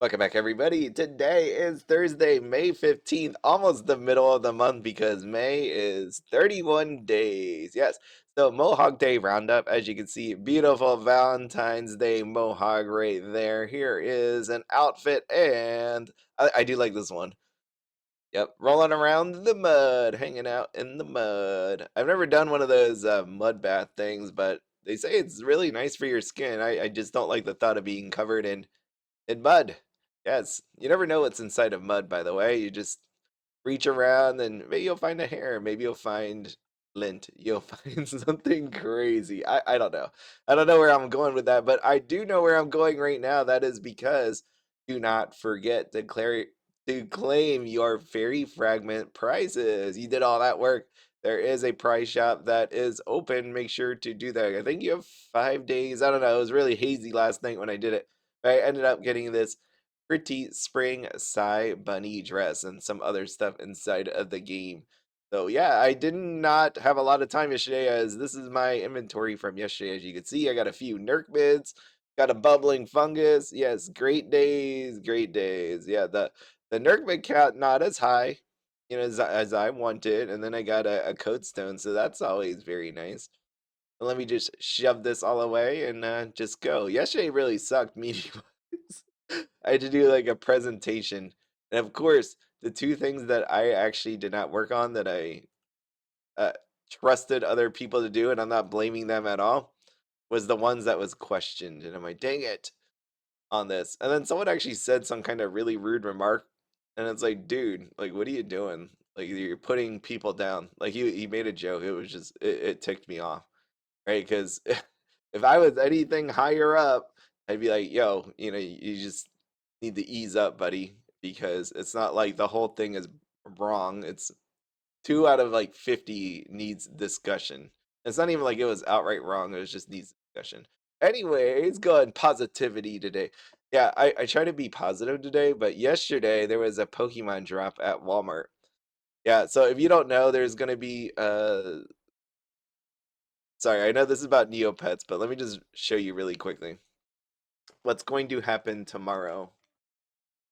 Welcome back, everybody. Today is Thursday, May 15th, almost the middle of the month because May is 31 days. Yes. So, Mohawk Day Roundup, as you can see, beautiful Valentine's Day Mohawk right there. Here is an outfit, and I do like this one. Yep, rolling around the mud, hanging out in the mud. I've never done one of those mud bath things, but they say it's really nice for your skin. I just don't like the thought of being covered in mud. Yes. You never know what's inside of mud, by the way. You just reach around and maybe you'll find a hair. Maybe you'll find lint. You'll find something crazy. I don't know. I don't know where I'm going with that, but I do know where I'm going right now. That is because do not forget to claim your fairy fragment prizes. You did all that work. There is a prize shop that is open. Make sure to do that. I think you have 5 days. I don't know. It was really hazy last night when I did it. I ended up getting this pretty spring bunny dress and some other stuff inside of the game. So yeah, I did not have a lot of time yesterday as this is my inventory from yesterday. As you can see, I got a few Nerk got a bubbling fungus. Yes, great days, great days. Yeah, the Nerk count not as high, as I wanted, and then I got a code stone, so that's always very nice. Let me just shove this all away and just go. Yesterday really sucked meeting. I had to do like a presentation. And of course, the two things that I actually did not work on that I uh, trusted other people to do, and I'm not blaming them at all, was the ones that was questioned. And I'm like, dang it on this. And then someone actually said some kind of really rude remark. And it's like, dude, like, what are you doing? Like, you're putting people down. Like, he made a joke. It was just, it ticked me off, right? Because if I was anything higher up, I'd be like, yo, you just need to ease up, buddy, because it's not like the whole thing is wrong. It's two out of like 50 needs discussion. It's not even like it was outright wrong, it was just needs discussion. Anyways, go on positivity today. Yeah, I try to be positive today, but yesterday there was a Pokemon drop at Walmart. Yeah, so if you don't know, there's gonna be sorry, I know this is about Neopets, but let me just show you really quickly what's going to happen tomorrow.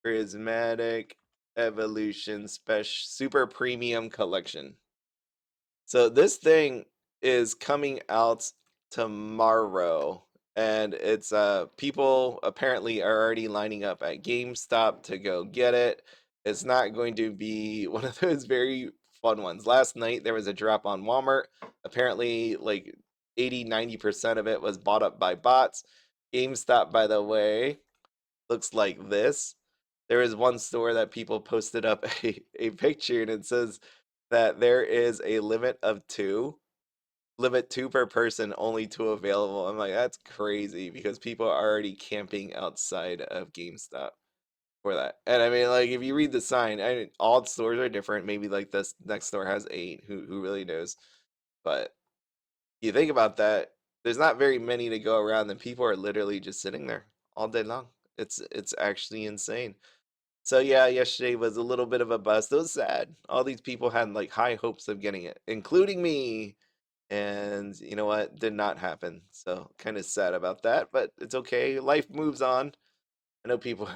Prismatic Evolution Special Super Premium Collection. So this thing is coming out tomorrow, and it's people apparently are already lining up at GameStop to go get it. It's not going to be one of those very fun ones. Last night there was a drop on Walmart. Apparently like 80-90% of it was bought up by bots. GameStop, by the way, looks like this. There is one store that people posted up a picture and it says that there is a limit two per person, only two available. I'm like, that's crazy because people are already camping outside of GameStop for that. And I mean, like, if you read the sign, all stores are different. Maybe like this next store has eight. Who really knows? But you think about that, there's not very many to go around, and people are literally just sitting there all day long. It's actually insane. So yeah, yesterday was a little bit of a bust. It was sad. All these people had like high hopes of getting it, including me. And you know what? Did not happen. So kind of sad about that, but it's okay. Life moves on. I know people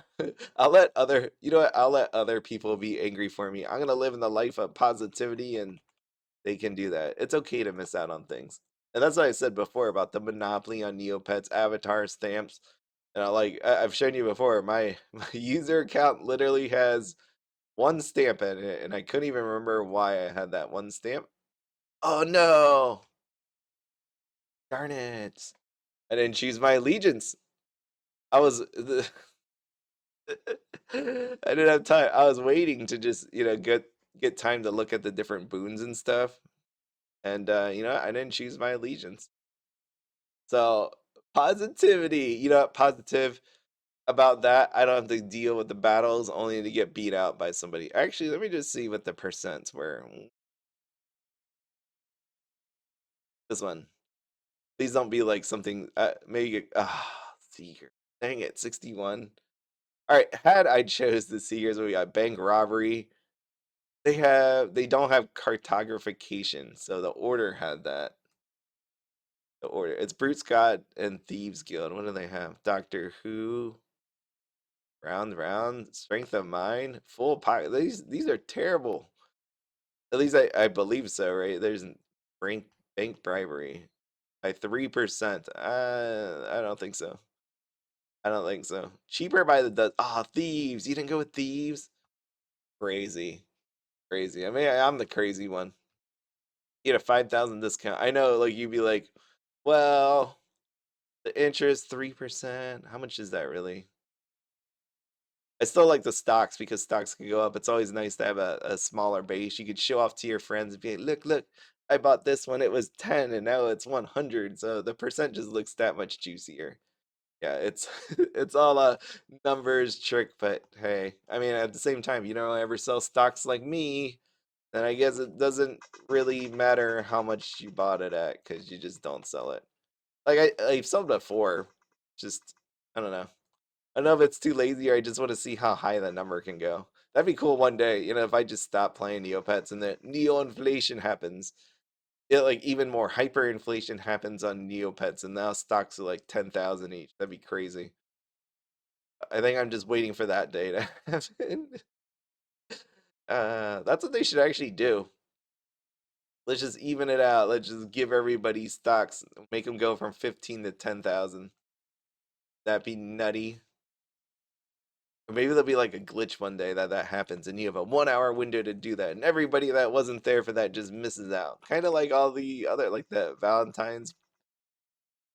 I'll let other you know what? I'll let other people be angry for me. I'm gonna live in the life of positivity and they can do that. It's okay to miss out on things. And that's what I said before about the monopoly on Neopets, avatar stamps. And I've shown you before, my user account literally has one stamp in it, and I couldn't even remember why I had that one stamp. Oh no! Darn it. I didn't choose my allegiance. I was I didn't have time. I was waiting to just, get time to look at the different boons and stuff. And I didn't choose my allegiance. So positivity, positive about that. I don't have to deal with the battles only to get beat out by somebody. Actually, let me just see what the percents were. This one. Please don't be like something maybe Seeker. Dang it, 61. All right, had I chose the Seekers, we got bank robbery. They don't have cartographication, so the order had that. The order. It's Brute Scott and Thieves Guild. What do they have? Doctor Who. round, strength of mind, full pocket. These are terrible. At least I believe so, right? There's bank bribery by 3%. I don't think so. I don't think so. Cheaper by the dozen. Ah, thieves. You didn't go with thieves? Crazy. Crazy. I mean, I'm the crazy one. You get a 5,000 discount. I know, like, you'd be like, well, the interest 3%. How much is that really? I still like the stocks because stocks can go up. It's always nice to have a smaller base. You could show off to your friends and be like, look, I bought this one. It was 10 and now it's 100. So the percent just looks that much juicier. Yeah, it's it's all a numbers trick, but hey, I mean, at the same time, you don't ever sell stocks like me, then I guess it doesn't really matter how much you bought it at because you just don't sell it. Like I've sold before, just I don't know. I don't know if it's too lazy or I just want to see how high the number can go. That'd be cool one day, if I just stop playing Neopets and the neo-inflation happens. It like even more hyperinflation happens on Neopets and now stocks are like 10,000 each. That'd be crazy. I think I'm just waiting for that day to happen. That's what they should actually do. Let's just even it out. Let's just give everybody stocks, make them go from 15 to 10,000. That'd be nutty. Or maybe there'll be like a glitch one day that happens, and you have a 1 hour window to do that, and everybody that wasn't there for that just misses out. Kind of like all the other, like the Valentine's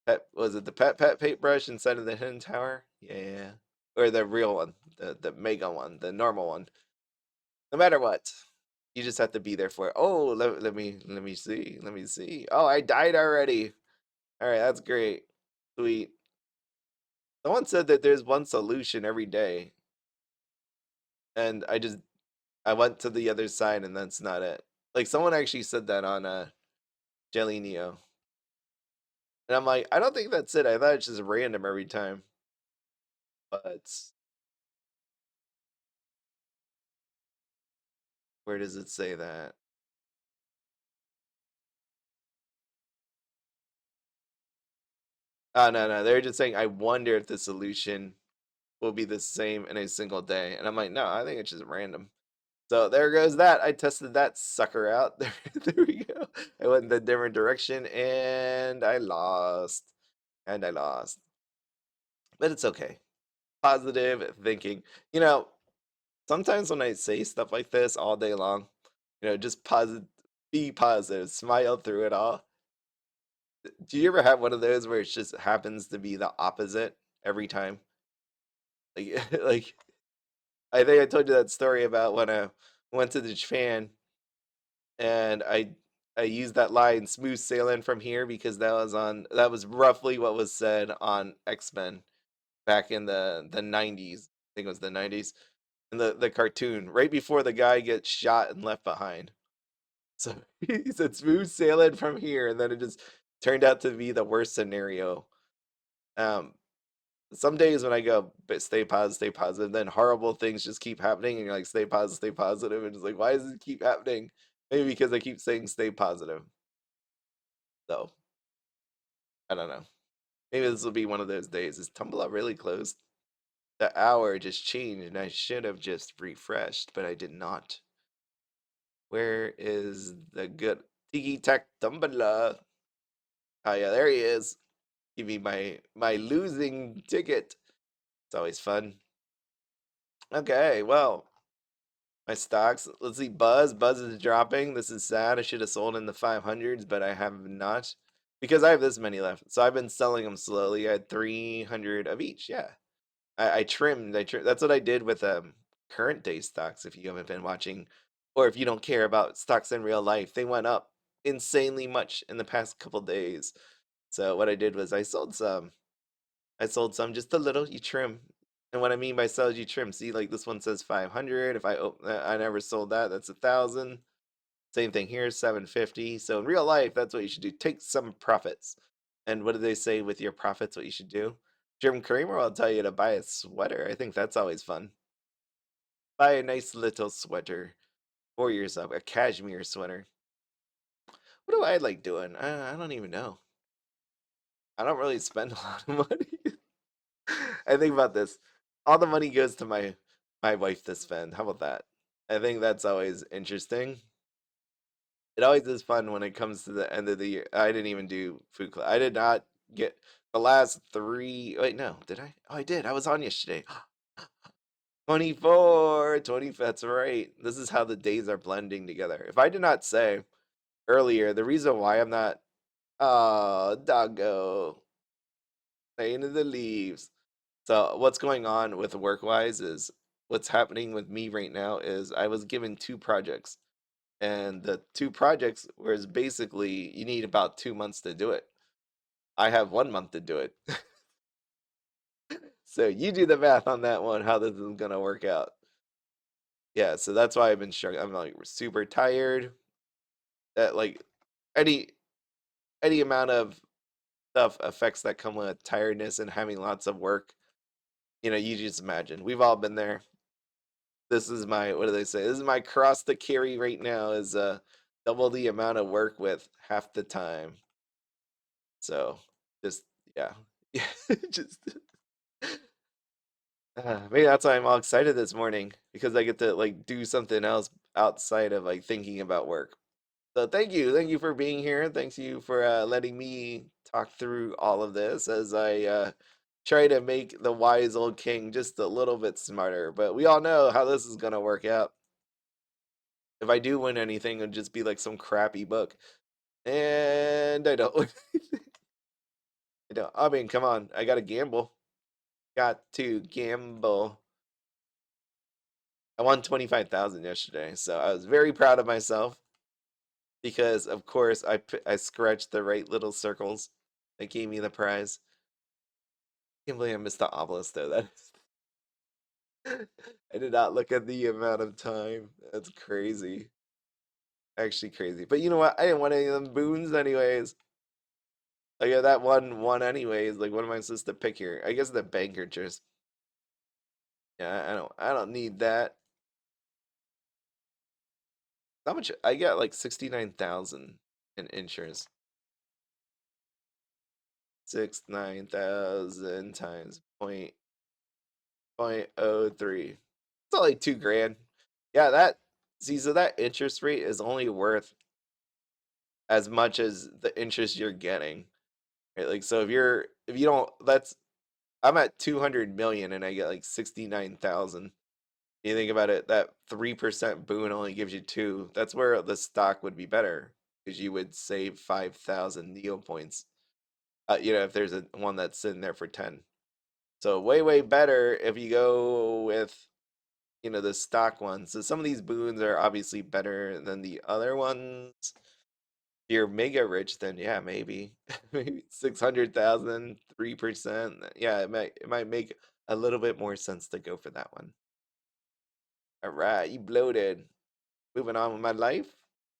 pet. Was it the pet paintbrush inside of the hidden tower? Yeah, or the real one, the mega one, the normal one. No matter what, you just have to be there for it. Oh, let me see. Let me see. Oh, I died already. All right, that's great. Sweet. Someone said that there's one solution every day, and I went to the other side, and that's not it. Like someone actually said that on Jelly Neo, and I'm like, I don't think that's it. I thought it's just random every time. But where does it say that? Oh no, they're just saying I wonder if the solution will be the same in a single day, and I'm like, no, I think it's just random. So there goes that. I tested that sucker out. There we go. I went in the different direction and I lost. And I lost. But it's okay. Positive thinking. You know, sometimes when I say stuff like this all day long, just positive, be positive, smile through it all. Do you ever have one of those where it just happens to be the opposite every time? Like, like I think I told you that story about when I went to Japan and I used that line "smooth sailing from here" because that was roughly what was said on X-Men back in the 90s. I think it was the 90s. In the cartoon, right before the guy gets shot and left behind. So he said smooth sailing from here, and then it just turned out to be the worst scenario. Um, some days when I go, but stay positive, then horrible things just keep happening, and you're like, stay positive, and it's like, why does it keep happening? Maybe because I keep saying stay positive. So I don't know. Maybe this will be one of those days. Is Tumblr really closed? The hour just changed, and I should have just refreshed, but I did not. Where is the good Tiki Tack Tumblr? Oh yeah, there he is. Give me my losing ticket. It's always fun. Okay, well, my stocks. Let's see, Buzz. Buzz is dropping. This is sad. I should have sold in the 500s, but I have not because I have this many left. So I've been selling them slowly. I had 300 of each. Yeah, I trimmed. I trimmed. That's what I did with current day stocks. If you haven't been watching, or if you don't care about stocks in real life, they went up insanely much in the past couple days. So what I did was I sold some. I sold some just a little. You trim. And what I mean by sell is you trim. See, like this one says 500. If I never sold that, that's 1,000. Same thing here, 750. So in real life, that's what you should do. Take some profits. And what do they say with your profits? What you should do? Jim Cramer will tell you to buy a sweater. I think that's always fun. Buy a nice little sweater for yourself, a cashmere sweater. What do I like doing? I don't even know. I don't really spend a lot of money. I think about this. all the money goes to my wife to spend. How about that? I think that's always interesting. It always is fun when it comes to the end of the year. I didn't even do food club. I did not get the last three. Wait, no, did I? Oh, I did. I was on yesterday. 24, 20. That's right. This is how the days are blending together. If I did not say earlier, the reason why I'm not, oh, doggo, playing in the leaves. So what's going on with work wise is what's happening with me right now is I was given two projects, and the two projects was basically you need about 2 months to do it. I have 1 month to do it. So you do the math on that one, how this is gonna work out. Yeah, so that's why I've been struggling. I'm like super tired. That like any any amount of stuff effects that come with tiredness and having lots of work. You just imagine. We've all been there. This is my what do they say? This is my cross to carry right now is double the amount of work with half the time. So just yeah. Yeah, just maybe that's why I'm all excited this morning because I get to like do something else outside of like thinking about work. So thank you for being here. Thanks you for letting me talk through all of this as I try to make the wise old king just a little bit smarter. But we all know how this is gonna work out. If I do win anything, it'll just be like some crappy book, and I don't. I don't. I mean, come on, I gotta gamble. Got to gamble. I won 25,000 yesterday, so I was very proud of myself because, of course, I scratched the right little circles that gave me the prize. Can't believe I missed the obelisk though. That I did not look at the amount of time. That's crazy. Actually crazy. But you know what? I didn't want any of them boons anyways. Like that one anyways. Like what am I supposed to pick here? I guess the banker just yeah, I don't need that. How much I got like 69,000 in insurance. 69,000 times .03. It's only 2 grand. Yeah, that see, so that interest rate is only worth as much as the interest you're getting. Right? Like so if you don't that's I'm at 200 million and I get like 69,000. You think about it, that 3% boon only gives you two. That's where the stock would be better because you would save 5,000 Neo points. If there's one that's sitting there for 10. So way better if you go with the stock ones. So some of these boons are obviously better than the other ones. If you're mega rich, then yeah, maybe maybe 600,000, 3%. Yeah, it might make a little bit more sense to go for that one. All right, you bloated. Moving on with my life.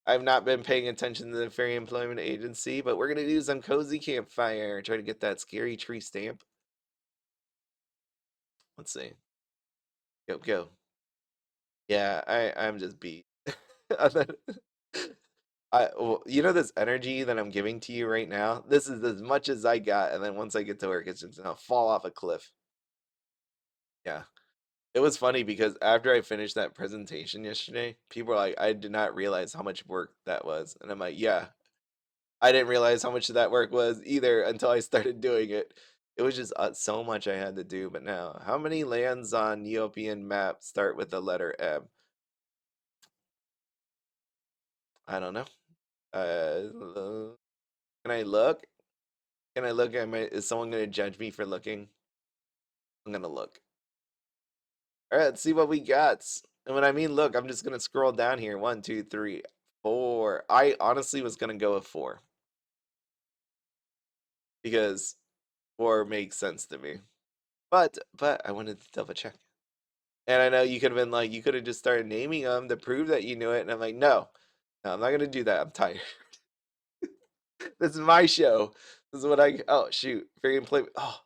I've not been paying attention to the Fairy Employment Agency, but we're gonna do some cozy campfire. Try to get that scary tree stamp. Let's see. Go. Yeah, I'm just beat. Well, this energy that I'm giving to you right now. This is as much as I got, and then once I get to work, it's just gonna fall off a cliff. Yeah, it was funny because after I finished that presentation yesterday, people were like, "I did not realize how much work that was," and I'm like, "Yeah, I didn't realize how much that work was either until I started doing it. It was just so much I had to do. But now, how many lands on Neopian map start with the letter M? I don't know. Can I look? Can I look? Is someone going to judge me for looking? I'm going to look. All right, let's see what we got. And when I mean look, I'm just going to scroll down here. 1, 2, 3, 4. I honestly was going to go with 4 because 4 makes sense to me. But I wanted to double check. And I know you could have been like, you could have just started naming them to prove that you knew it. And I'm like, no, I'm not gonna do that. I'm tired. This is my show. This is what oh shoot, very employment. Oh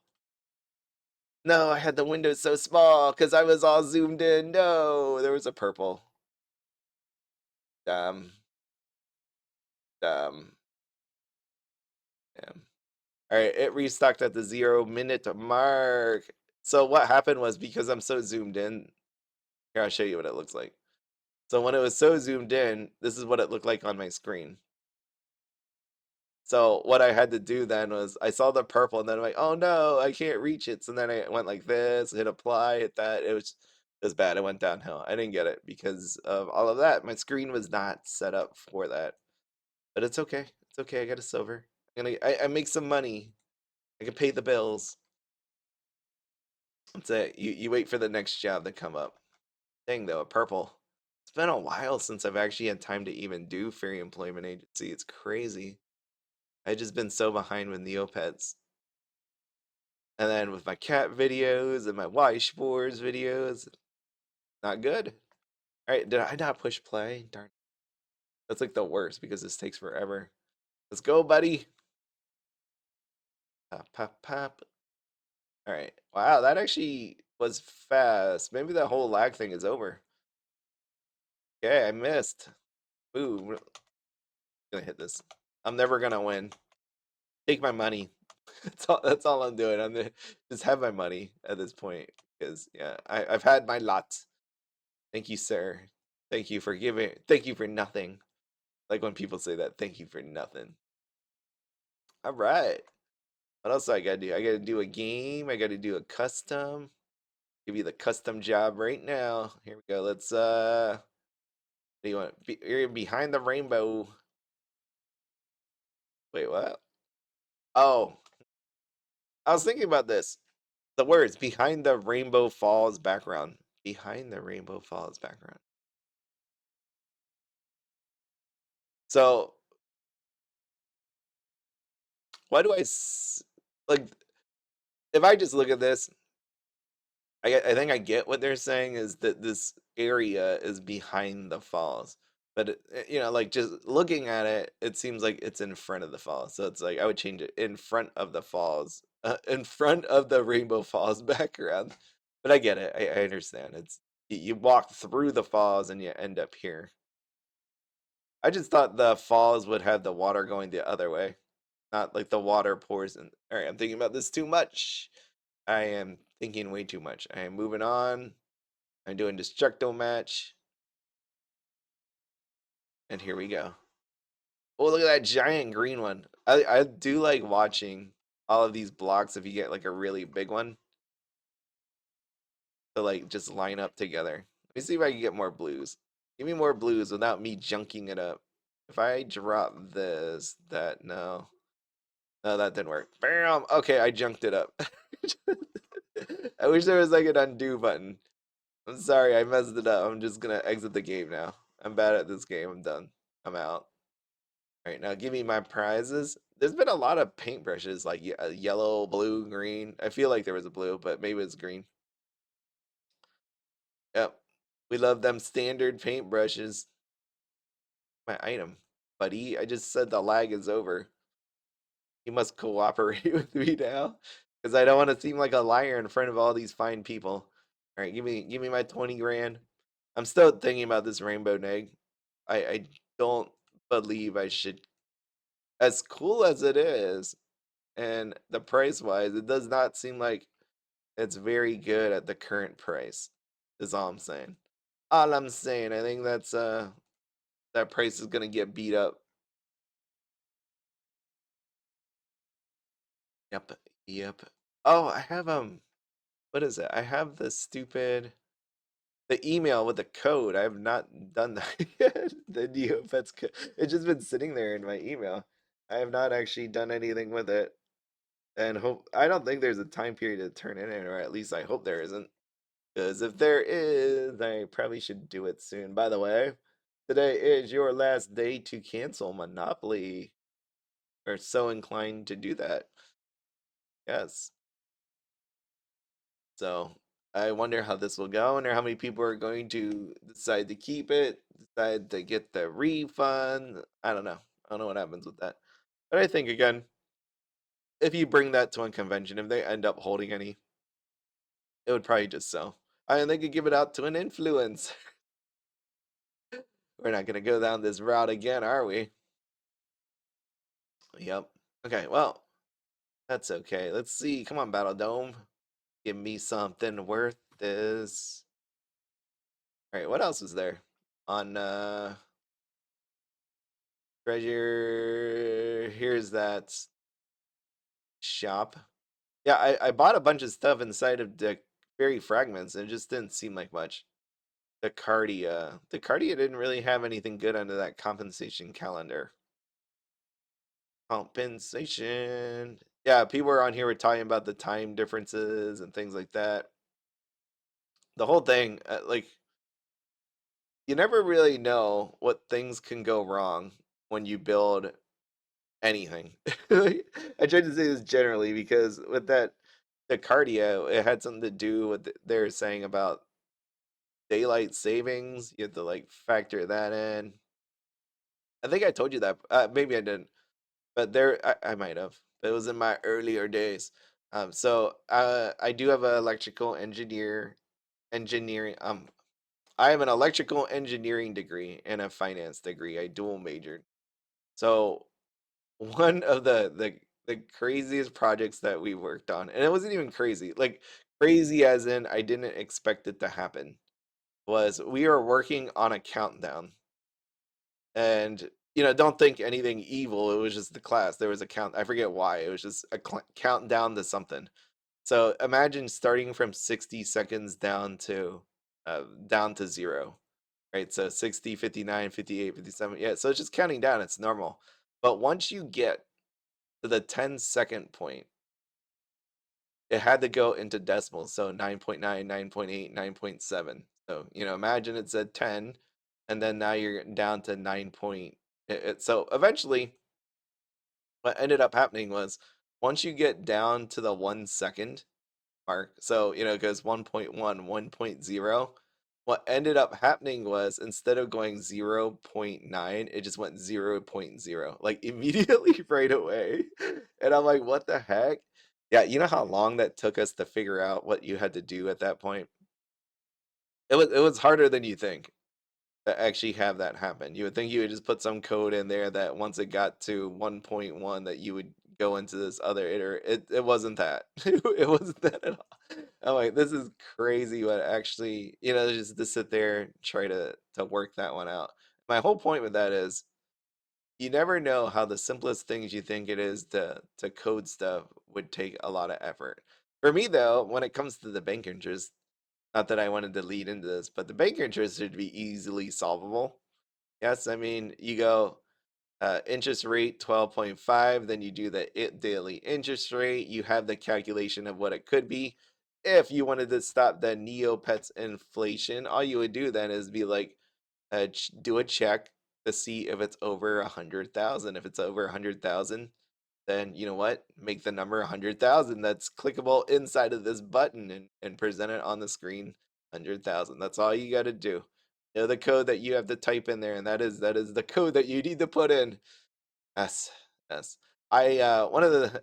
no, I had the window so small because I was all zoomed in. No, there was a purple. Damn, damn, damn. All right, it restocked at the 0 minute mark. So what happened was because I'm so zoomed in, here I'll show you what it looks like. So when it was so zoomed in, this is what it looked like on my screen. So what I had to do then was I saw the purple and then I'm like, oh no, I can't reach it. So then I went like this, hit apply, hit that. It was bad. It went downhill. I didn't get it because of all of that. My screen was not set up for that. But it's okay. It's okay. I got a silver. I make some money. I can pay the bills. That's it. You wait for the next job to come up. Dang though, a purple. It's been a while since I've actually had time to even do Fairy Employment Agency. It's crazy. I've just been so behind with Neopets. And then with my cat videos and my Weiss Wars videos, not good. All right, did I not push play? Darn. That's like the worst because this takes forever. Let's go, buddy. Pop, pop, pop. All right. Wow, that actually was fast. Maybe that whole lag thing is over. Okay, I missed. Ooh, gonna hit this. I'm never gonna win. Take my money. That's all I'm doing. I'm gonna just have my money at this point. Because yeah, I've had my lot. Thank you, sir. Thank you for giving. Thank you for nothing. Like when people say that, thank you for nothing. All right. What else I gotta do? I gotta do a game. I gotta do a custom. Give you the custom job right now. Here we go. Let's what do you want? You're behind the rainbow. Wait, what? Oh, I was thinking about this. The words behind the rainbow falls background. Behind the rainbow falls background. So why do like if I just look at this, I think I get what they're saying is that this area is behind the falls. But like just looking at it, it seems like it's in front of the falls. So it's like I would change it in front of the falls, in front of the Rainbow Falls background. But I get it. I understand. It's you walk through the falls and you end up here. I just thought the falls would have the water going the other way, not like the water pours in. All right, I'm thinking about this too much. I am thinking way too much. I am moving on. I'm doing Destructo match. And here we go. Oh, look at that giant green one. I do like watching all of these blocks if you get like a really big one to like just line up together. Let me see if I can get more blues. Give me more blues without me junking it up. If I drop this, that, no. No, that didn't work. Bam! Okay, I junked it up. I wish there was like an undo button. I'm sorry, I messed it up. I'm just gonna exit the game now. I'm bad at this game. I'm done. I'm out. All right, now give me my prizes. There's been a lot of paintbrushes, like yellow, blue, green. I feel like there was a blue, but maybe it's green. Yep. We love them standard paintbrushes. My item, buddy. I just said the lag is over. You must cooperate with me now, because I don't want to seem like a liar in front of all these fine people. All right, give me my 20 grand. I'm still thinking about this rainbow neg. I don't believe I should. As cool as it is, and the price wise, it does not seem like it's very good at the current price. Is all I'm saying. All I'm saying. I think that price is gonna get beat up. Yep. Yep. Oh, I have what is it? I have the email with the code. I have not done that yet. The Neopets code. It's just been sitting there in my email. I have not actually done anything with it. And I don't think there's a time period to turn it in, or at least I hope there isn't. Because if there is, I probably should do it soon. By the way, today is your last day to cancel Monopoly. Or so inclined to do that. Yes. So I wonder how this will go. I wonder how many people are going to decide to keep it, decide to get the refund. I don't know. I don't know what happens with that. But I think again, if you bring that to a convention, if they end up holding any, it would probably just sell. And they could give it out to an influencer. We're not gonna go down this route again, are we? Yep. Okay, well, that's okay. Let's see. Come on, Battledome. Give me something worth this. All right, what else is there on treasure? Here's that shop. Yeah, I bought a bunch of stuff inside of the fairy fragments, and it just didn't seem like much. The Cardia didn't really have anything good under that compensation calendar. Compensation. Yeah, people are on here were talking about the time differences and things like that. The whole thing, like, you never really know what things can go wrong when you build anything. Like, I tried to say this generally because with the cardio, it had something to do with they're saying about daylight savings. You have to like factor that in. I think I told you that. Maybe I didn't, but I might have. It was in my earlier days. I do have an electrical engineering. I have an electrical engineering degree and a finance degree. I dual majored. So one of the craziest projects that we worked on, and it wasn't even crazy, like crazy as in I didn't expect it to happen, was we were working on a countdown. And don't think anything evil. It was just the class. There was a count. I forget why. It was just a countdown to something. So imagine starting from 60 seconds down to zero, right? So 60, 59, 58, 57. Yeah, so it's just counting down. It's normal. But once you get to the 10-second point, it had to go into decimals. So 9.9, 9.8, 9.7. So, imagine it said 10, and then now you're down to 9 point. So eventually, what ended up happening was once you get down to the 1 second mark, so, it goes 1.1, 1.0. What ended up happening was instead of going 0.9, it just went 0.0, like immediately right away. And I'm like, what the heck? Yeah, you know how long that took us to figure out what you had to do at that point? It was harder than you think to actually have that happen. You would think you would just put some code in there that once it got to 1.1 that you would go into this other it wasn't that. It wasn't that at all. I'm like, this is crazy, but actually, just to sit there and try to work that one out. My whole point with that is you never know how the simplest things you think it is to code stuff would take a lot of effort. For me though, when it comes to the bank interest, not that I wanted to lead into this, but the bank interest would be easily solvable. Yes, I mean, you go interest rate 12.5, then you do the daily interest rate. You have the calculation of what it could be. If you wanted to stop the Neopets inflation, all you would do then is be like, do a check to see if it's over 100,000. If it's over 100,000, then you know what? Make the number 100,000 that's clickable inside of this button and present it on the screen. 100,000. That's all you got to do. Know the code that you have to type in there, and that is the code that you need to put in. Yes, yes. I one of the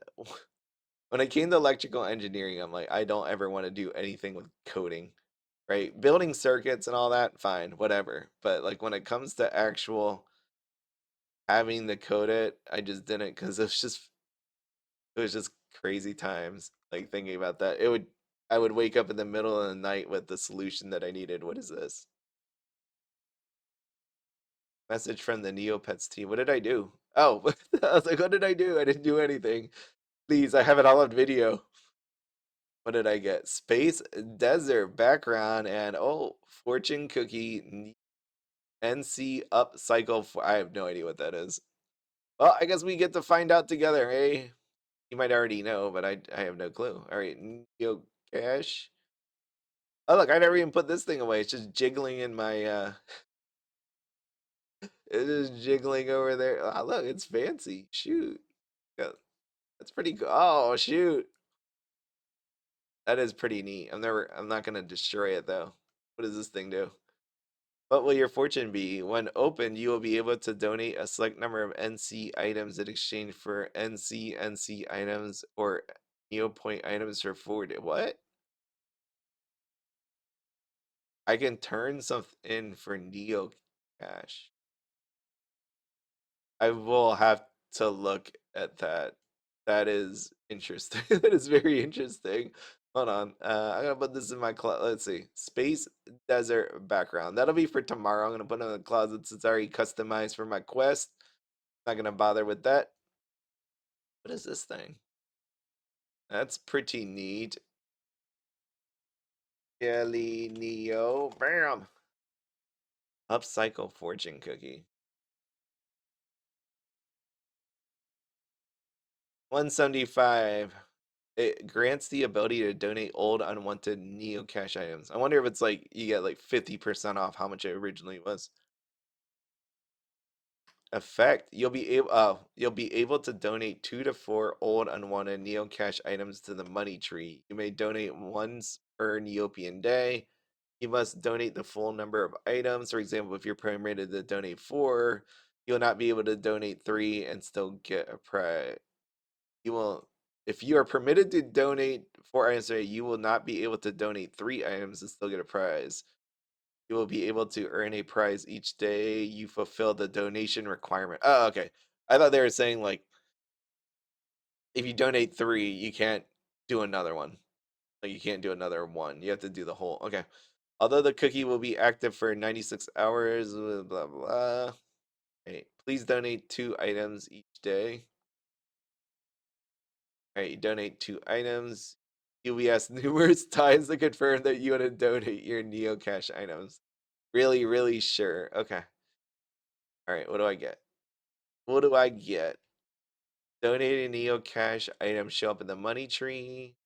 when it came to electrical engineering, I'm like, I don't ever want to do anything with coding, right? Building circuits and all that, fine, whatever. But like when it comes to actual having to code it, I just didn't because it was just crazy times. Like thinking about that, I would wake up in the middle of the night with the solution that I needed. What is this? Message from the Neopets team. What did I do? Oh, I was like, what did I do? I didn't do anything. Please, I have it all on video. What did I get? Space desert background and fortune cookie NC up cycle. I have no idea what that is. Well, I guess we get to find out together, eh? You might already know, but I have no clue. All right, Neo Cash. Oh look, I never even put this thing away. It's just jiggling in my it is jiggling over there. Ah, look, it's fancy. Shoot. Yeah, that's pretty cool. Oh shoot. That is pretty neat. I'm not gonna destroy it though. What does this thing do? What will your fortune be? When opened, you will be able to donate a select number of NC items in exchange for NC items or Neopoint items for forward. What? I can turn something in for Neo Cash. I will have to look at that. That is interesting. That is very interesting. Hold on. I'm gonna put this in my closet. Let's see. Space desert background. That'll be for tomorrow. I'm gonna put it in the closet since it's already customized for my quest. Not gonna bother with that. What is this thing? That's pretty neat. Jelly Neo. Bam. Upcycle fortune cookie. 175. It grants the ability to donate old unwanted Neo Cash items. I wonder if it's like you get like 50% off how much it originally was. Effect. You'll be able to donate 2 to 4 old unwanted Neo Cash items to the money tree. You may donate once per Neopian day. You must donate the full number of items. For example, if you're permitted to donate 4, you'll not be able to donate 3 and still get a prize. You will, if you are permitted to donate 4 items a day, you will not be able to donate 3 items and still get a prize. You will be able to earn a prize each day you fulfill the donation requirement. Oh, okay. I thought they were saying like if you donate 3, you can't do another one. Like you can't do another one. You have to do the whole. Okay. Although the cookie will be active for 96 hours, blah blah blah. Okay. Please donate 2 items each day. All right, you donate 2 items. You'll be asked numerous times to confirm that you want to donate your Neo Cash items. Really, really sure. Okay. All right, what do I get? What do I get? Donating Neo Cash items show up in the money tree.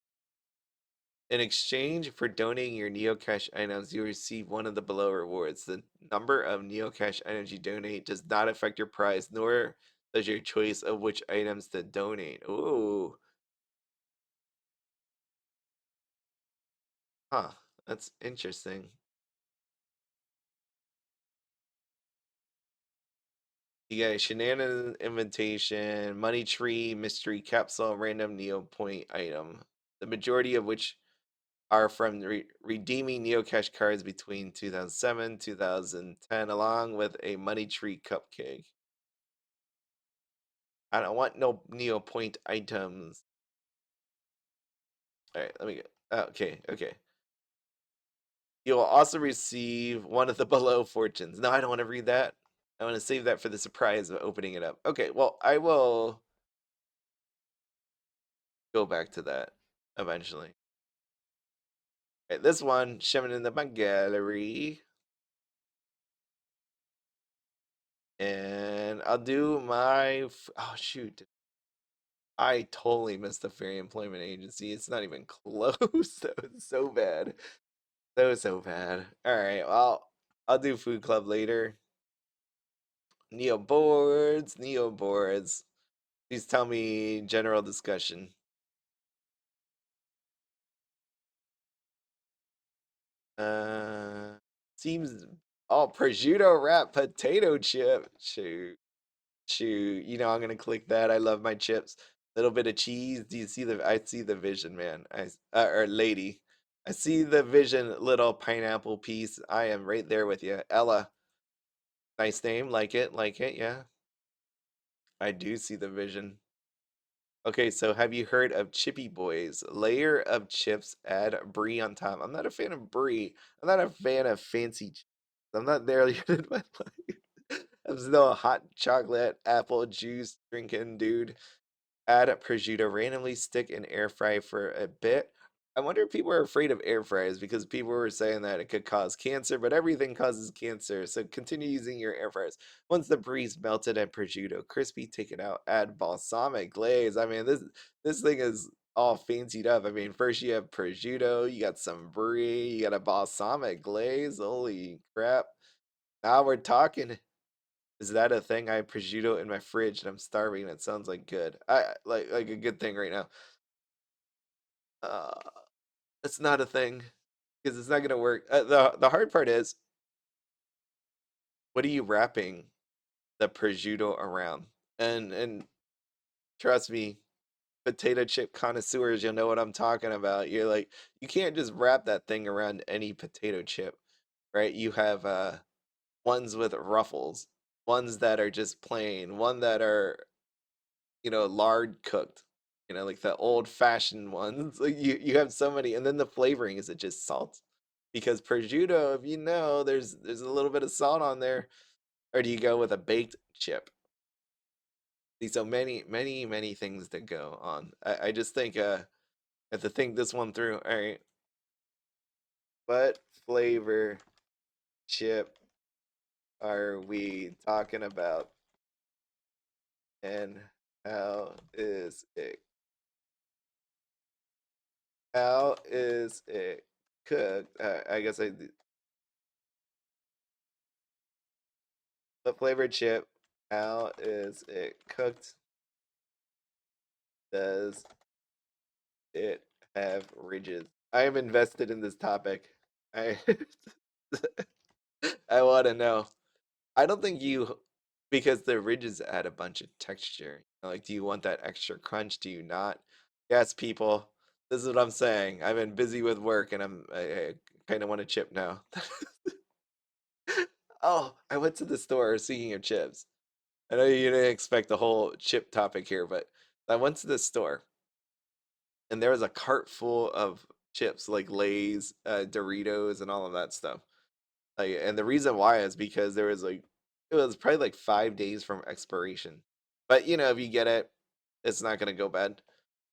In exchange for donating your Neo Cash items, you receive one of the below rewards. The number of Neo Cash items you donate does not affect your prize, nor does your choice of which items to donate. Ooh. Huh. That's interesting. You get a shenanigans invitation, money tree, mystery capsule, random Neo point item. The majority of which are from redeeming Neocash cards between 2007 2010, along with a money tree cupcake. I don't want no Neo point items. All right, let me get. Okay, okay. You will also receive one of the below fortunes. No, I don't want to read that. I want to save that for the surprise of opening it up. Okay, well, I will go back to that eventually. Okay, this one, showing in my gallery. And I'll do my. Oh, shoot. I totally missed the Fair Employment Agency. It's not even close. That was so bad. That was so bad. All right. Well, I'll do Food Club later. Neo boards. Neo boards. Please tell me general discussion. Uh, seems prosciutto wrap potato chip. Shoot. Shoot, I'm gonna click that. I love my chips. Little bit of cheese. Do you see the? I see the vision, man. Or lady. I see the vision. Little pineapple piece. I am right there with you, Ella. Nice name. Like it. Like it. Yeah. I do see the vision. Okay, so have you heard of Chippy Boys? Layer of chips, add brie on top. I'm not a fan of brie. I'm not a fan of fancy chips. I'm not there yet in my life. I'm still a hot chocolate apple juice drinking dude. Add a prosciutto, randomly stick in air fry for a bit. I wonder if people are afraid of air fryers because people were saying that it could cause cancer, but everything causes cancer. So continue using your air fryers. Once the brie's melted and prosciutto crispy, take it out. Add balsamic glaze. I mean, this thing is all fancied up. I mean, first you have prosciutto, you got some brie, you got a balsamic glaze. Holy crap! Now we're talking. Is that a thing? I have prosciutto in my fridge and I'm starving. It sounds like good. I like a good thing right now. Uh, it's not a thing because it's not gonna work. The hard part is, what are you wrapping the prosciutto around? And trust me, potato chip connoisseurs, you'll know what I'm talking about. You're like, you can't just wrap that thing around any potato chip, right? You have ones with ruffles, ones that are just plain, one that are lard cooked. like the old-fashioned ones. Like you have so many, and then the flavoring, is it just salt? Because prosciutto, if you know, there's a little bit of salt on there. Or do you go with a baked chip? See, so many things that go on. I just think I have to think this one through. All right, what flavor chip are we talking about, and how is it how is it cooked? I guess what flavor chip? How is it cooked? Does it have ridges? I am invested in this topic. I I want to know. I don't think you, because the ridges add a bunch of texture. Like, do you want that extra crunch? Do you not? Yes, people. This is what I'm saying. I've been busy with work, and I kind of want a chip now. Oh, I went to the store. Speaking of chips, I know you didn't expect the whole chip topic here, but I went to the store, and there was a cart full of chips like Lay's, Doritos, and all of that stuff. Like, and the reason why is because there was like it was probably like 5 days from expiration. But if you get it, it's not gonna go bad.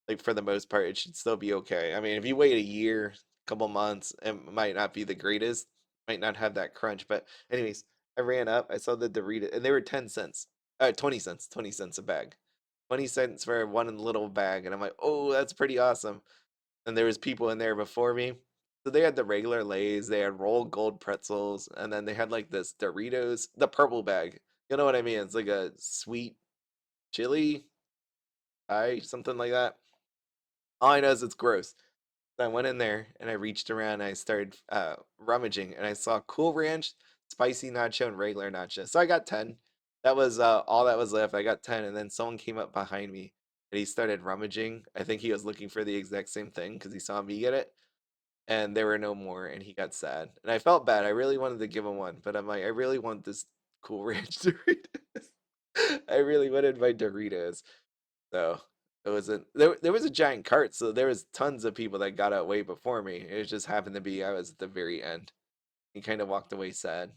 Like for the most part, it should still be okay. I mean, if you wait a year, couple months, it might not be the greatest, might not have that crunch. But anyways, I ran up, I saw the Dorito, and they were 10 cents, 20 cents, 20 cents a bag, 20 cents for one little bag, and I'm like, oh, that's pretty awesome. And there was people in there before me. So they had the regular Lay's, they had rolled gold pretzels, and then they had like this Doritos, the purple bag. You know what I mean? It's like a sweet chili pie, something like that. All I know is it's gross. So I went in there and I reached around and I started rummaging and I saw Cool Ranch, spicy nacho, and regular nacho. So I got 10. That was all that was left. I got 10, and then someone came up behind me and he started rummaging. I think he was looking for the exact same thing because he saw me get it, and there were no more, and he got sad. And I felt bad. I really wanted to give him one, but I'm like, I really want this Cool Ranch Doritos. I really wanted my Doritos. So it wasn't there was a giant cart, so there was tons of people that got out way before me. It just happened to be I was at the very end. He kind of walked away sad.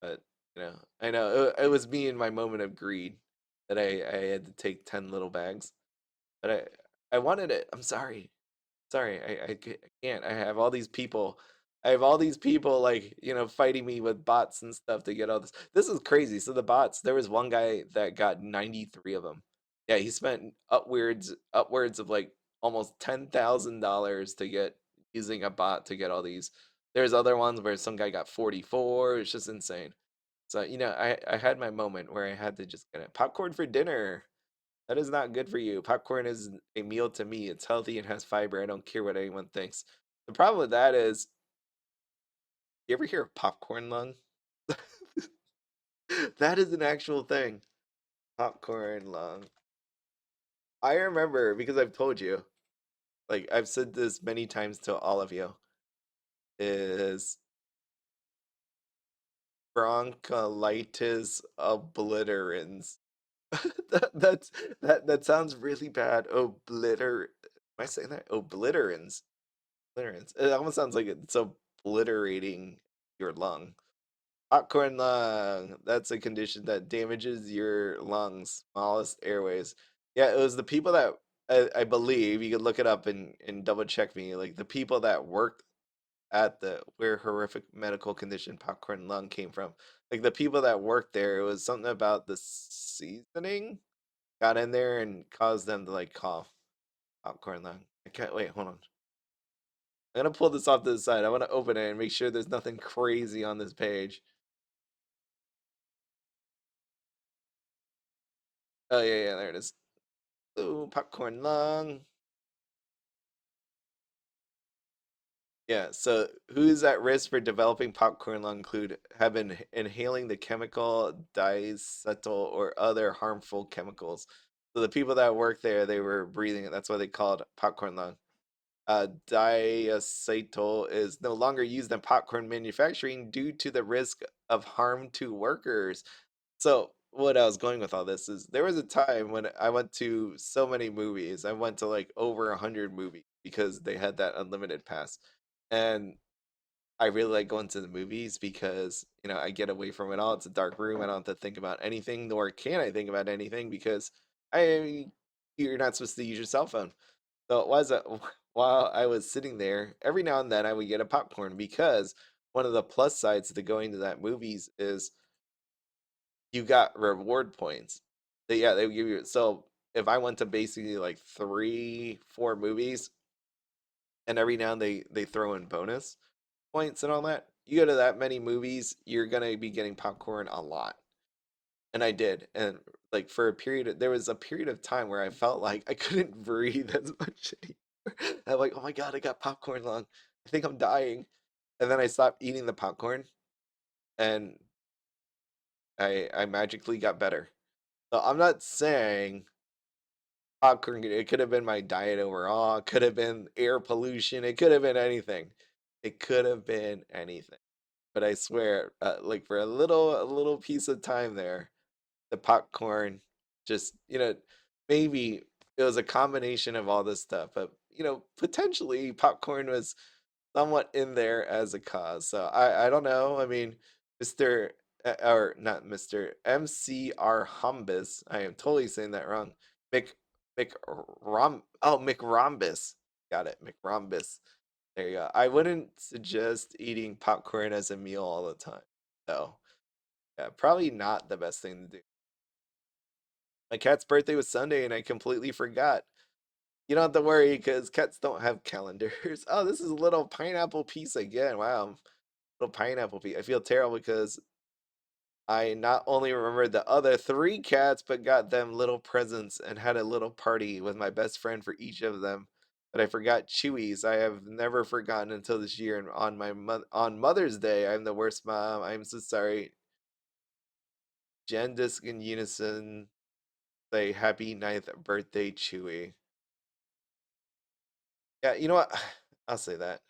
But I know it was me in my moment of greed that I had to take 10 little bags. But I wanted it. I'm sorry. Sorry, I can't. I have all these people like, fighting me with bots and stuff to get all this. This is crazy. So the bots, there was one guy that got 93 of them. Yeah, he spent upwards of like almost $10,000 to get using a bot to get all these. There's other ones where some guy got 44. It's just insane. So, I had my moment where I had to just get it. Popcorn for dinner. That is not good for you. Popcorn is a meal to me. It's healthy and has fiber. I don't care what anyone thinks. The problem with that is, you ever hear of popcorn lung? That is an actual thing. Popcorn lung. I remember because I've told you, like I've said this many times to all of you, is bronchiolitis obliterans. That sounds really bad. Am I saying that? Obliterans. Obliterans. It almost sounds like it's obliterating your lung. Popcorn lung. That's a condition that damages your lungs, smallest airways. Yeah, it was the people that I believe you could look it up and double check me. Like the people that worked at the where horrific medical condition popcorn lung came from. Like the people that worked there, it was something about the seasoning got in there and caused them to like cough. Popcorn lung. I can't wait. Hold on. I'm gonna pull this off to the side. I want to open it and make sure there's nothing crazy on this page. Oh yeah, there it is. Ooh, popcorn lung. Yeah, so who's at risk for developing popcorn lung include have been inhaling the chemical diacetyl or other harmful chemicals. So the people that work there, they were breathing it. That's why they called popcorn lung. Diacetyl is no longer used in popcorn manufacturing due to the risk of harm to workers. So what I was going with all this is there was a time when I went to so many movies. I went to like over 100 movies because they had that unlimited pass. And I really like going to the movies because, I get away from it all. It's a dark room. I don't have to think about anything, nor can I think about anything because I you're not supposed to use your cell phone. So it was while I was sitting there, every now and then I would get a popcorn because one of the plus sides to going to that movies is you got reward points. Yeah, they would give you. So if I went to basically like 3, 4 movies, and every now and they throw in bonus points and all that. You go to that many movies, you're gonna be getting popcorn a lot. And I did. And like for a period, there was a period of time where I felt like I couldn't breathe as much anymore. I'm like, oh my God, I got popcorn lung. I think I'm dying. And then I stopped eating the popcorn and I magically got better. So I'm not saying popcorn, it could have been my diet overall, it could have been air pollution, it could have been anything. It could have been anything. But I swear, like for a little piece of time there, the popcorn just, maybe it was a combination of all this stuff, but potentially popcorn was somewhat in there as a cause. So I don't know. I mean, Mr. Or not Mr. MCR Humbus. I am totally saying that wrong. Mc McRhombus. Got it. McRhombus. There you go. I wouldn't suggest eating popcorn as a meal all the time. So yeah, probably not the best thing to do. My cat's birthday was Sunday and I completely forgot. You don't have to worry because cats don't have calendars. Oh, this is a little pineapple piece again. Wow. Little pineapple piece. I feel terrible because I not only remembered the other 3 cats, but got them little presents and had a little party with my best friend for each of them. But I forgot Chewy's. I have never forgotten until this year. And on on Mother's Day, I'm the worst mom. I'm so sorry. Jen Disc in unison say happy 9th birthday, Chewy. Yeah, you know what? I'll say that.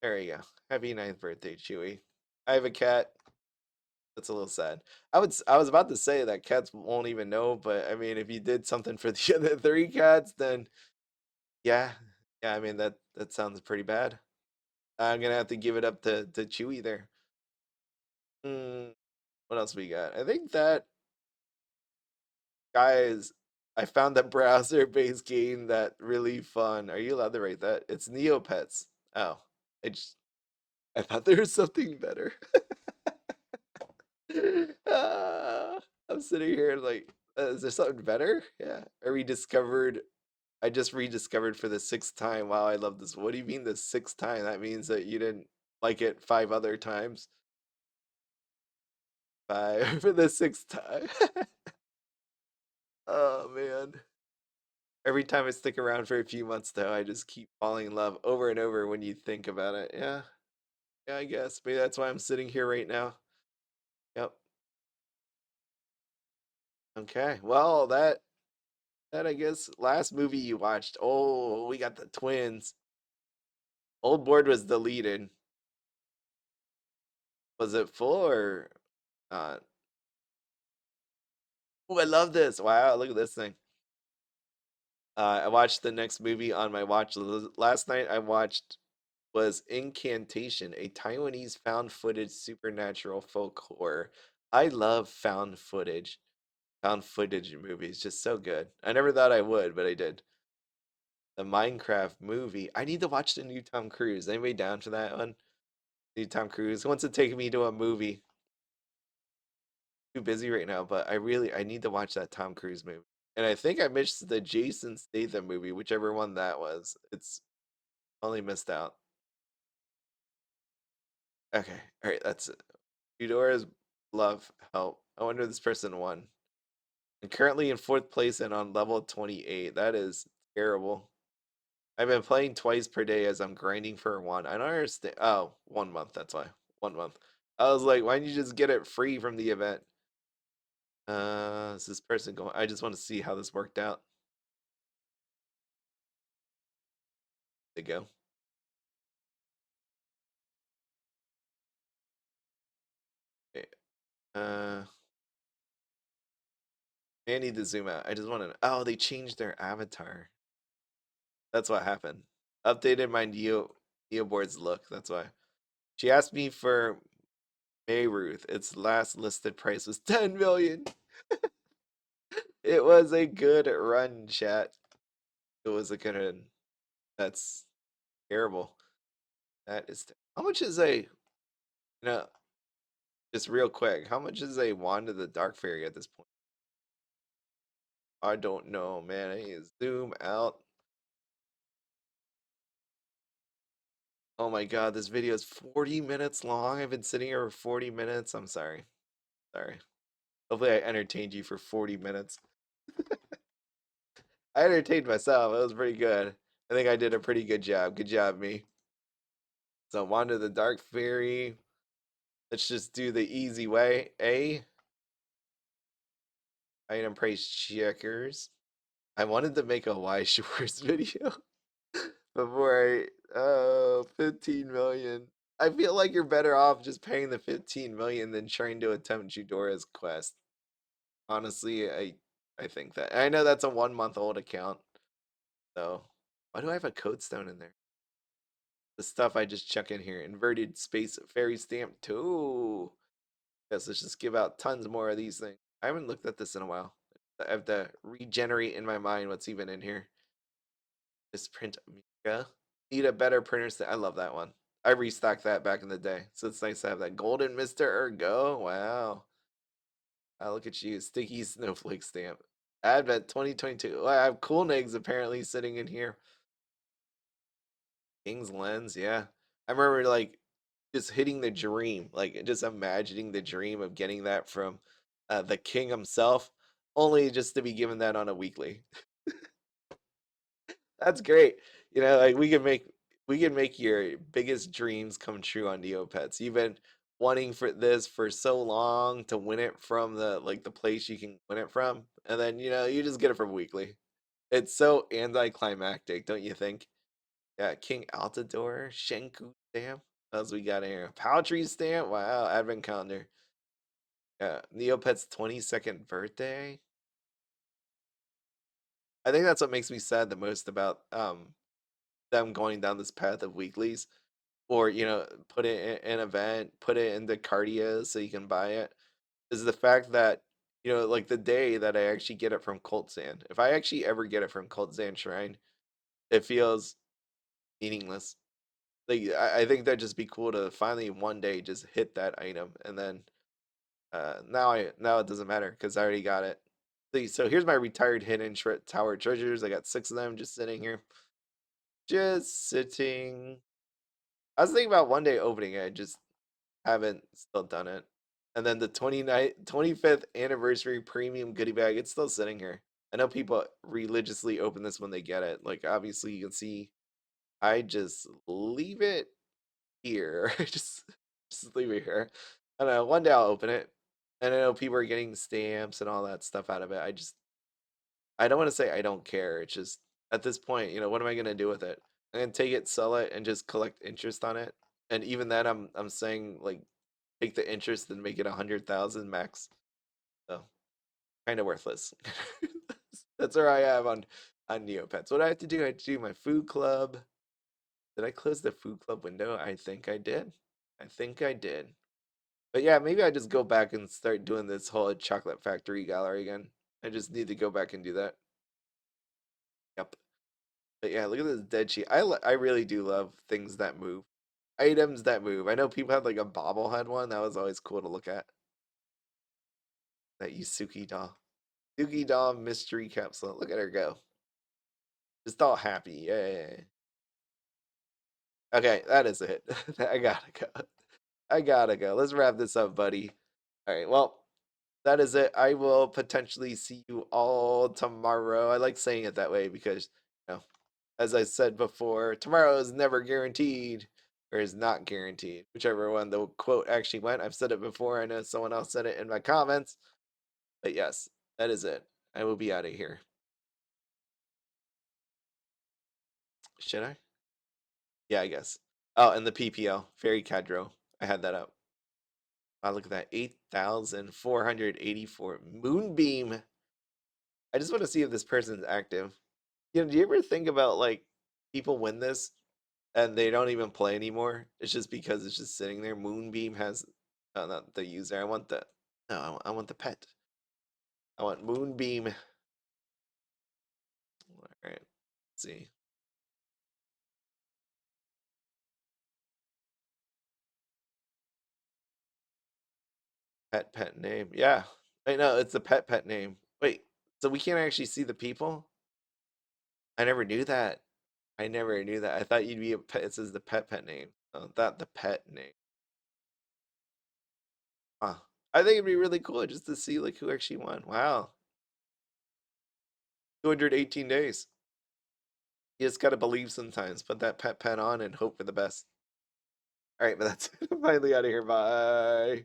There you go. Happy 9th birthday, Chewy. I have a cat. That's a little sad. I was about to say that cats won't even know, but I mean, if you did something for the other 3 cats, then yeah, yeah. I mean that sounds pretty bad. I'm gonna have to give it up to Chewy there. Mm, what else we got? I think that guys, I found that browser-based game that really fun. Are you allowed to rate that? It's Neopets. Oh, I just I thought there was something better. Ah, I'm sitting here like, is there something better? Yeah, I just rediscovered for the 6th time. Wow, I love this. What do you mean the 6th time? That means that you didn't like it 5 other times. Five for the 6th time. Oh man. Every time I stick around for a few months though, I just keep falling in love over and over when you think about it. Yeah. Yeah, I guess. Maybe that's why I'm sitting here right now. Yep. Okay. Well, that I guess last movie you watched. Oh, we got the twins. Old Board was deleted. Was it full or not? Oh, I love this. Wow, look at this thing. I watched the next movie on my watch list. Last night I watched was Incantation, a Taiwanese found footage supernatural folk horror. I love found footage movies, just so good. I never thought I would, but I did. The Minecraft movie. I need to watch the new Tom Cruise. Anybody down for that one? New Tom Cruise. He wants to take me to a movie. Too busy right now, but I need to watch that Tom Cruise movie. And I think I missed the Jason Statham movie, whichever one that was. It's only missed out. Okay, all right, that's it. Eudora's love help. I wonder if this person won. I'm currently in 4th place and on level 28. That is terrible. I've been playing twice per day as I'm grinding for one. I don't understand. Oh, 1 month. That's why. 1 month. I was like, why didn't you just get it free from the event? Is this person going? I just want to see how this worked out. They go. Okay. I need to zoom out. I just want to. Oh, they changed their avatar. That's what happened. Updated my Neo board's look. That's why. She asked me for Mayruth. Its last listed price was 10 million. It was a good run, chat. It was a good run. That's terrible. That is. How much is a? Just real quick. How much is a wand of the Dark Fairy at this point? I don't know, man. I need to zoom out. Oh my god, this video is 40 minutes long. I've been sitting here for 40 minutes. I'm sorry. Sorry. Hopefully I entertained you for 40 minutes. I entertained myself. It was pretty good. I think I did a pretty good job. Good job, me. So Wanda the Dark Fairy. Let's just do the easy way. Item price checkers. I wanted to make a why shores video before 15 million. I feel like you're better off just paying the 15 million than trying to attempt Eudora's quest. Honestly, I think that. I know that's a 1 month old account. So why do I have a code stone in there? The stuff I just chuck in here. Inverted space fairy stamp 2. Yes, let's just give out tons more of these things. I haven't looked at this in a while. I have to regenerate in my mind what's even in here. This print Mika. Need a better printer. I love that one. I restocked that back in the day. So it's nice to have that golden Mr. Ergo. Wow. Look at you. Sticky snowflake stamp. Advent 2022. Oh, I have cool eggs apparently sitting in here. King's Lens, yeah. I remember like just hitting the dream, like just imagining the dream of getting that from the king himself, only just to be given that on a weekly. That's great. Like we can make your biggest dreams come true on Neopets. You've been wanting for this for so long to win it from the place you can win it from, and then you just get it from weekly. It's so anticlimactic, don't you think? Yeah, King Altador, Shenku stamp. What else we got here? Paltry stamp. Wow, advent calendar. Yeah, Neopet's 22nd birthday. I think that's what makes me sad the most about them going down this path of weeklies, or put it in an event, put it into Cardia so you can buy it. Is the fact that like the day that I actually get it from Cult Sand. If I actually ever get it from Cult Sand Shrine, it feels meaningless. Like I think that'd just be cool to finally one day just hit that item, and then now it doesn't matter because I already got it. See, so here's my retired hidden tower treasures. I got 6 of them just sitting here, just sitting. I was thinking about one day opening it. I just haven't still done it. And then the 25th anniversary premium goodie bag. It's still sitting here. I know people religiously open this when they get it. Like obviously you can see, I just leave it here. just leave it here. I don't know. One day I'll open it. And I know people are getting stamps and all that stuff out of it. I don't want to say I don't care. It's just at this point, what am I gonna do with it? I'm gonna take it, sell it, and just collect interest on it. And even then, I'm saying like take the interest and make it 100,000 max. So kind of worthless. That's where I am on Neopets. What I have to do, I have to do my food club. Did I close the food club window? I think I did. I think I did. But yeah, maybe I just go back and start doing this whole chocolate factory gallery again. I just need to go back and do that. Yep. But yeah, look at this dead sheet. I really do love things that move. Items that move. I know people had like a bobblehead one. That was always cool to look at. That Yusuke doll. Yuki doll mystery capsule. Look at her go. Just all happy. Yay. Okay, that is it. I gotta go. I gotta go. Let's wrap this up, buddy. All right, well, that is it. I will potentially see you all tomorrow. I like saying it that way because, as I said before, tomorrow is never guaranteed or is not guaranteed, whichever one the quote actually went. I've said it before. I know someone else said it in my comments, but yes, that is it. I will be out of here. Should I? Yeah, I guess. Oh, and the PPL, Fairy Cadro. I had that up. Look at that. 8,484 Moonbeam I just want to see if this person's active. Do you ever think about like people win this and they don't even play anymore? It's just because it's just sitting there. Moonbeam has, not the user. I want the, no, I want the pet. I want Moonbeam. All right, let's see. Pet name. Yeah. Wait, no, it's the pet name. Wait, so we can't actually see the people? I never knew that. I never knew that. I thought you'd be a pet. It says the pet name. Oh, that the pet name. Huh. I think it'd be really cool just to see like who actually won. Wow. 218 days. You just gotta believe sometimes. Put that pet on and hope for the best. All right, but that's it. I'm finally out of here. Bye.